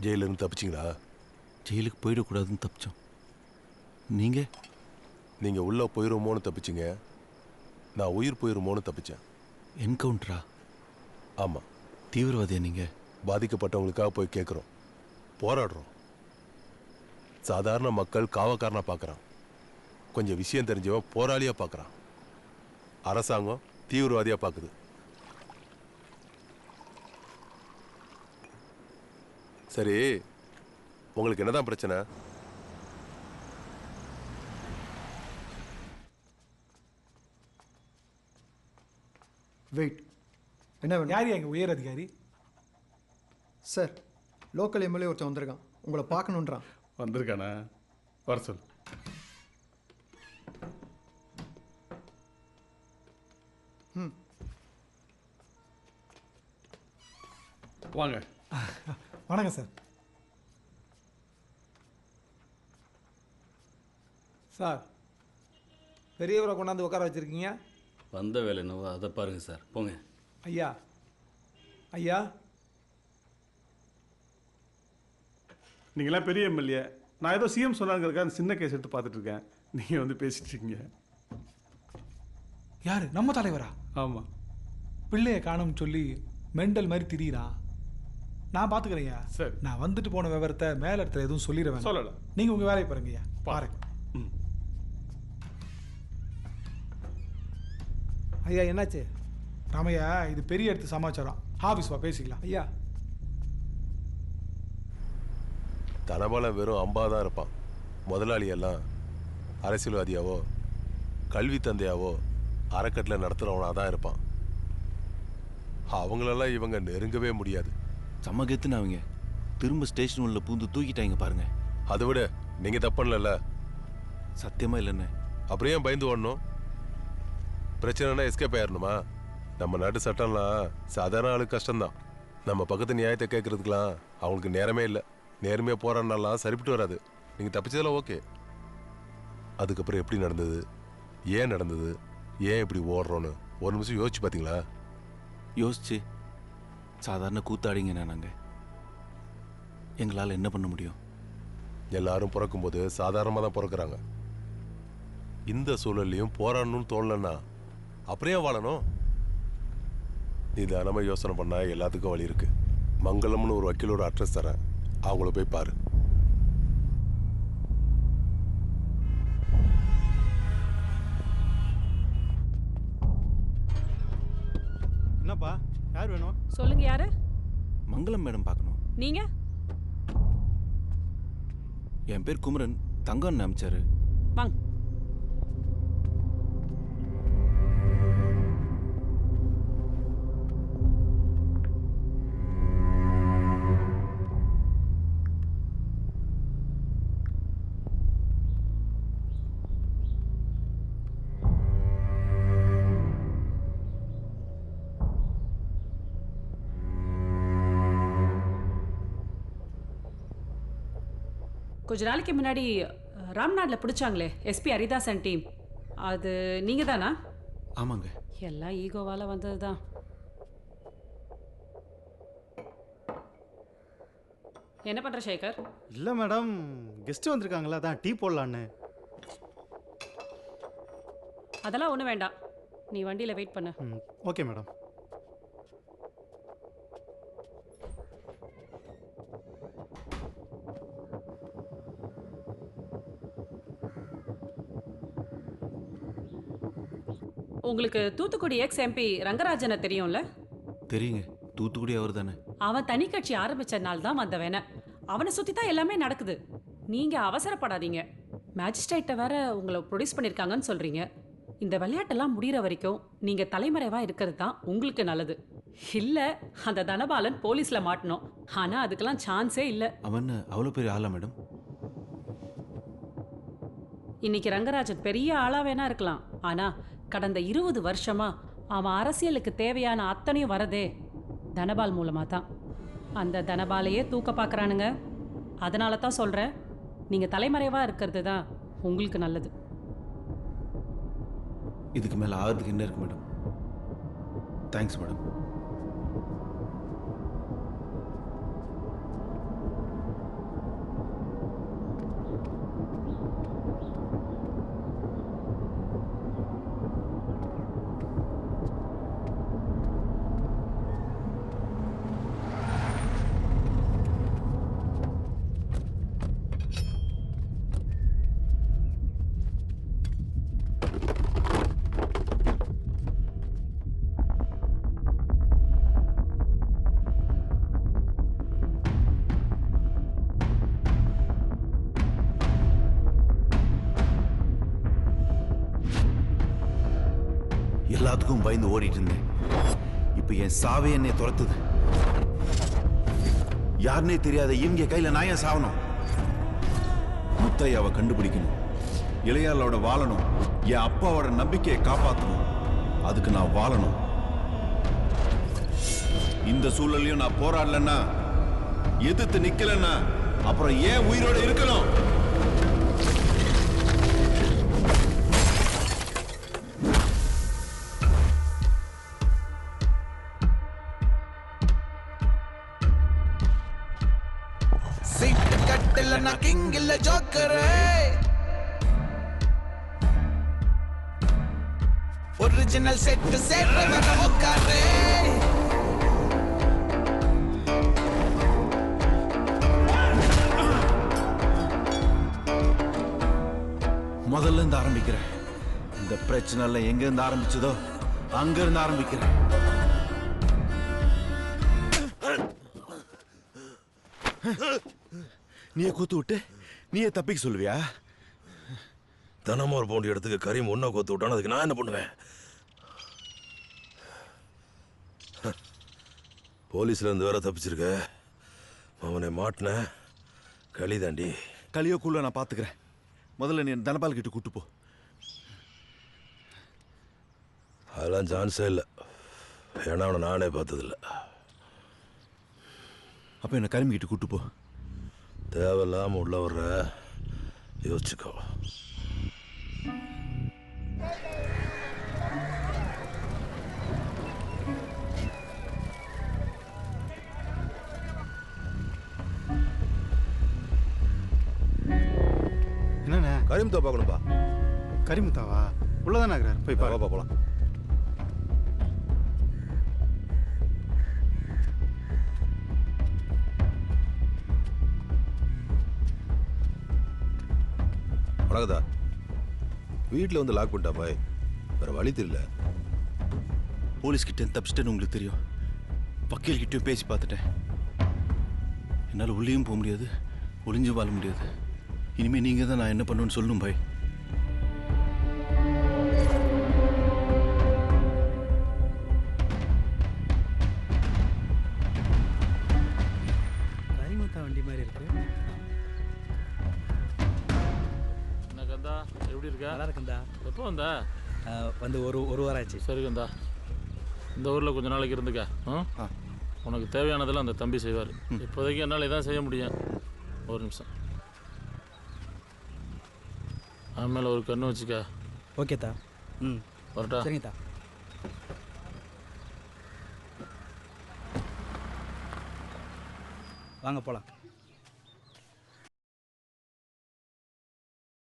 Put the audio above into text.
ஜெயிலிருந்து தப்பிச்சிங்களா? ஜெயிலுக்கு போயிடக்கூடாதுன்னு தப்பிச்சோம். நீங்கள் உள்ளே போயிடுமோன்னு தப்பிச்சிங்க, நான் உயிர் போயிடுமோன்னு தப்பிச்சேன். என்கவுண்டரா? ஆமாம். தீவிரவாதியா நீங்கள்? பாதிக்கப்பட்டவங்களுக்காக போய் கேட்குறோம், போராடுறோம். சாதாரண மக்கள் காவக்காரனை பார்க்குறான், கொஞ்சம் விஷயம் தெரிஞ்சவன் போராளியாக பார்க்குறான், அரசாங்கம் தீவிரவாதியாக பார்க்குது. சரி, உங்களுக்கு என்னதான் பிரச்சனை? வெயிட், என்ன வேணும்? யார் எங்கள் உயர் அதிகாரி? சார், லோக்கல் எம்எல்ஏ ஒருத்தன் வந்திருக்கான், உங்களை பார்க்கணுன்றான். வந்திருக்கானா? வர சொல். வாங்க. வணக்கம் சார். சார், பெரியவரை கொண்டாந்து உட்கார வச்சுருக்கீங்க. வந்த வேலை என்னவோ அதை பாருங்கள் சார். போங்க. ஐயா, ஐயா, நீங்களாம் பெரிய எம்எல்ஏ. நான் ஏதோ சிஎம் சொன்னாங்கிறதுக்காக அந்த சின்ன கேஸ் எடுத்து பார்த்துட்டு இருக்கேன். நீங்கள் வந்து பேசிட்டு இருக்கீங்க. யார்? நம்ம தலைவரா? ஆமாம். பிள்ளையை காணும்னு சொல்லி மெண்டல் மாதிரி திரியிறான். நான் பார்த்துக்கிறேன்யா. சரி, நான் வந்துட்டு போன விவரத்தை மேல இடத்துல எதுவும் சொல்லிடுவேன். சொல்லலை. நீங்கள் உங்கள் வேலையை பாருங்கய்யா. பாருங்க. ஐயா, என்னாச்சு? ராமையா, இது பெரிய எடுத்து சமாச்சாரம். ஆஃபீஸ் வா, பேசிக்கலாம். ஐயா, தனபலம் வெறும் 50 தான் இருப்பான். முதலாளி எல்லாம் அரசியல்வாதியாவோ கல்வி தந்தையாவோ அறக்கட்டில் நடத்துகிறவனாக தான் இருப்பான். அவங்களெல்லாம் இவங்க நெருங்கவே முடியாது. சமகத்துன்னு அவங்க திரும்ப ஸ்டேஷன் உள்ள பூந்து தூக்கிட்டாங்க பாருங்க. அதை விட நீங்கள் தப்புன்னு சத்தியமாக இல்லைண்ணே. அப்படியே பயந்து ஓடணும்? பிரச்சனைனா எஸ்கேப் ஆயிடணுமா? நம்ம நாட்டு சட்டம்லாம் சாதாரண ஆளுக்கு கஷ்டம்தான். நம்ம பக்கத்து நியாயத்தை கேட்கறதுக்கெலாம் அவங்களுக்கு நேரமே இல்லை. நேர்மையாக போராடினாலாம் சரிப்பட்டு வராது. நீங்கள் தப்பிச்சதெல்லாம் ஓகே. அதுக்கப்புறம் எப்படி நடந்தது, ஏன் நடந்தது, ஏன் இப்படி ஓடுறோன்னு ஒரு நிமிஷம் யோசிச்சு பார்த்தீங்களா? யோசிச்சு சாதாரண கூத்தாடிங்க நாங்கள். எங்களால் என்ன பண்ண முடியும்? எல்லாரும் பிறக்கும்போது சாதாரணமாக தான் பிறக்கிறாங்க. இந்த சூழல்லையும் போராடணும்னு தோணலன்னா அப்படியே வாழணும். நிதானமாக யோசனை பண்ணால் எல்லாத்துக்கும் வழி இருக்கு. மங்களம்னு ஒரு வக்கீலோட அட்ரஸ் தரேன், அவங்கள போய் பாரு. என்னப்பா, யார் வேணும்? சொல்லுங்க. யாரு? மங்களம் மேடம் பார்க்கணும். நீங்க? என் பேர் குமரன், தங்கம்னு அனுப்பிச்சாரு. வாங்க. கொஞ்ச நாளைக்கு முன்னாடி ராம்நாட்டில் பிடிச்சாங்களே எஸ்பி ஹரிதாசன் டீம், அது நீங்க தானா? ஆமாங்க. எல்லாம் ஈகோவால வந்தது தான். என்ன பண்ற சேகர்? இல்லை மேடம், கெஸ்ட் வந்திருக்காங்களா, அதான் டீ போடலான்னு. அதெல்லாம் ஒன்றும் வேண்டாம், நீ வண்டியில் வெயிட் பண்ணு. Okay madam. உங்களுக்கு தூத்துக்குடி எக்ஸ் எம்பி ரங்கராஜனை தெரியும்ல? தெரியுங்க, தூத்துக்குடி அவர் தானே. அவன் தனி கட்சி ஆரம்பிச்ச நாள் தான் வந்தவன. அவனை சுற்றி தான் எல்லாமே நடக்குது. நீங்கள் அவசரப்படாதீங்க. மேஜிஸ்ட்ரேட்டை வேற உங்களை ப்ரொடியூஸ் பண்ணியிருக்காங்கன்னு சொல்கிறீங்க. இந்த விளையாட்டெல்லாம் முடிகிற வரைக்கும் நீங்கள் தலைமறைவாக இருக்கிறது தான் உங்களுக்கு நல்லது. இல்லை, அந்த தனபாலன் போலீஸில் மாட்டணும். ஆனால் அதுக்கெல்லாம் சான்ஸே இல்லை. அவன் அவ்வளோ பெரிய ஆளா மேடம்? இன்னைக்கு ரங்கராஜன் பெரிய ஆளாக வேணா இருக்கலாம், ஆனால் கடந்த 20 வருஷமா அவன் அரசியலுக்கு தேவையான அத்தனையும் வரதே தனபால் மூலமாக தான். அந்த தனபாலையே தூக்க பார்க்குறானுங்க. அதனால தான் சொல்கிறேன், நீங்கள் தலைமறைவாக இருக்கிறது தான் உங்களுக்கு நல்லது. இதுக்கு மேலே ஆகிறதுக்கு என்ன இருக்கு மேடம்? Thanks madam. எல்லாத்துக்கும் பயந்து ஓடிட்டு இருந்தேன். இப்ப என் சாவே என்னை துரத்துது. யாருன்னே தெரியாத இவங்க கையில நான் ஏன் சாவணும்? முத்தையாவை கண்டுபிடிக்கணும், இளையாளோட வாழணும், என் அப்பாவோட நம்பிக்கையை காப்பாற்றணும். அதுக்கு நான் வாழணும். இந்த சூழலையும் நான் போராடலன்னா, எதிர்த்து நிக்கலன்னா, அப்புறம் ஏன் உயிரோட இருக்கணும்? சீட்டு கட்டல நான் கிங் இல்ல ஜோக்கரு. ஒரிஜினல் செட் சேர்ற வர உட்காரு. முதல்ல இருந்து ஆரம்பிக்கிறேன். இந்த பிரச்சனை எல்லாம் எங்க இருந்து ஆரம்பிச்சதோ அங்க இருந்து ஆரம்பிக்கிறேன். நீயே கூத்து விட்டு நீயே தப்பிக்க சொல்லுவியா? தினமும் ஒரு பவுண்டு இடத்துக்கு கரீம் ஒன்றை கோத்து விட்டான்னு அதுக்கு நான் என்ன பண்ணுவேன்? போலீஸ்ல இருந்து வேற தப்பிச்சிருக்க. அவனை மாட்டின களி தாண்டி. களியோக்குள்ள நான் பாத்துக்கிறேன். முதல்ல நீ தனபால் கிட்ட கூட்டு போ. அதெல்லாம் சான்ஸே இல்லை. ஏன்னா அவனை நானே பார்த்ததில்ல. அப்ப என்ன கரிமி கிட்ட கூட்டு போ. தேவையில்லாம உள்ள வர்ற, யோசிச்சுக்கோ. என்னண்ணே? கரீம் பார்க்கணும்பா. கரிமுத்தாவா? உள்ளதானே இருக்கிறார், போய் பாரு. போலாம். வணக்கதா. வீட்டில் வந்து லாக் பண்ணிட்டா பாய். வேற வழி தெரியல. போலீஸ் கிட்ட தப்பிச்சிட்டேன்னு உங்களுக்கு தெரியும். வக்கீல் கிட்டயும் பேசி பார்த்துட்டேன். என்னால் உள்ளேயும் போக முடியாது, ஒளிஞ்சும் வாழ முடியாது. இனிமே நீங்க தான் நான் என்ன பண்ணுவேன்னு சொல்லணும் பாய். கரிமுத்தா வண்டி மாதிரி இருக்கு. என்ன கந்தா, எப்படி இருக்கா? நல்லா இருக்குந்தா. எப்போ வந்தா? வந்து ஒரு வாரம் ஆச்சு. சரி கந்தா, இந்த ஊரில் கொஞ்ச நாளைக்கு இருந்துக்க. உனக்கு தேவையானதெல்லாம் அந்த தம்பி செய்வார். இப்போதைக்கு என்னால் இதான் செய்ய முடியும். ஒரு நிமிஷம். ஆಮೇಲೆ ஒரு கண்ணு வச்சுக்க. ஓகேத்தா. ம், வரட்டா? சரிங்கத்தா. வாங்க போகலாம்.